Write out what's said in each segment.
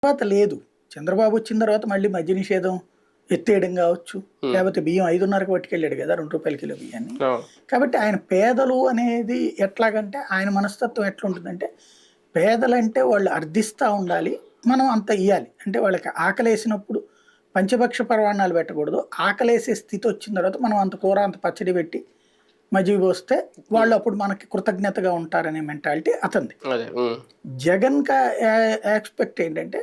తర్వాత లేదు. చంద్రబాబు వచ్చిన తర్వాత మళ్ళీ మద్య నిషేధం ఎత్తేయడం కావచ్చు, లేకపోతే బియ్యం 5.5కి పట్టుకెళ్ళాడు కదా ₹2 కిలో బియ్యాన్ని. కాబట్టి ఆయన పేదలు అనేది ఎట్లాగంటే ఆయన మనస్తత్వం ఎట్లుంటుందంటే, పేదలంటే వాళ్ళు అర్థిస్తూ ఉండాలి, మనం అంత ఇవ్వాలి. అంటే వాళ్ళకి ఆకలేసినప్పుడు పంచభక్ష పరవాణాలు పెట్టకూడదు, ఆకలేసే స్థితి వచ్చిన తర్వాత మనం అంత కూర అంత పచ్చడి పెట్టి మజ్జిగ పోస్తే వాళ్ళు అప్పుడు మనకి కృతజ్ఞతగా ఉంటారనే మెంటాలిటీ అతనిది. జగన్ ఎక్స్పెక్ట్ ఏంటంటే,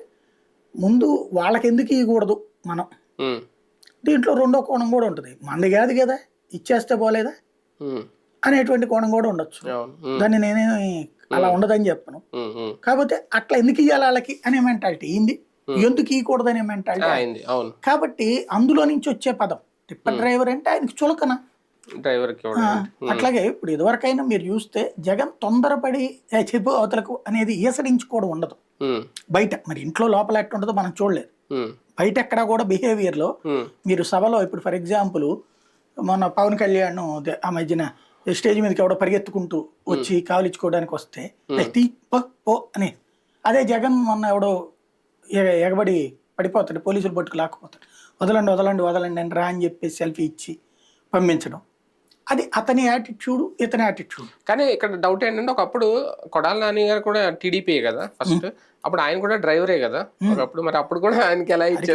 ముందు వాళ్ళకి ఎందుకు ఇవ్వకూడదు మనం, దీంట్లో రెండో కోణం కూడా ఉంటుంది. మంది కాదు కదా ఇచ్చేస్తే పోలేదా అనేటువంటి కోణం కూడా ఉండొచ్చు. దాన్ని నేనేమి అలా ఉండదని చెప్పను. కాకపోతే అట్లా ఎందుకు ఇవ్వాలి వాళ్ళకి అనే మెంటాలిటీ ఏంది, ఎందుకు ఇవ్వకూడదు అనే మెంటాలిటీ. కాబట్టి అందులో నుంచి వచ్చే పదం టిప్పర్ డ్రైవర్ అంటే ఆయనకి చులకన. అట్లాగే ఇప్పుడు ఇదివరకైనా మీరు చూస్తే జగన్ తొందరపడి చెప్పు అవతలకు అనేది ఈసడించుకోవడం ఉండదు బయట. మరి ఇంట్లో లోపల ఎట్లా ఉండదో మనం చూడలేదు. బయట ఎక్కడా కూడా బిహేవియర్ లో మీరు సభలో ఇప్పుడు ఫర్ ఎగ్జాంపుల్ మన పవన్ కళ్యాణ్ ఆ మధ్యన స్టేజ్ మీదకి ఎవడో పరిగెత్తుకుంటూ వచ్చి కావలించుకోవడానికి వస్తే తీ పో అని, అదే జగన్ మొన్న ఎవడో ఎగబడి పడిపోతాడు, పోలీసులు పట్టుకు లాక్కుపోతాడు, వదలండి వదలండి వదలండి అని రా అని చెప్పి సెల్ఫీ ఇచ్చి పంపించడం. అది అతని యాటిట్యూడ్, ఇతని యాటిట్యూడ్. కానీ ఇక్కడ డౌట్ ఏంటంటే, ఒకప్పుడు కొడాలి నాని గారు కూడా టీడీపీ కదా ఫస్ట్, అప్పుడు ఆయన కూడా డ్రైవరే కదా ఒకప్పుడు, మరి అప్పుడు కూడా ఆయనకి ఎలా ఇచ్చారు?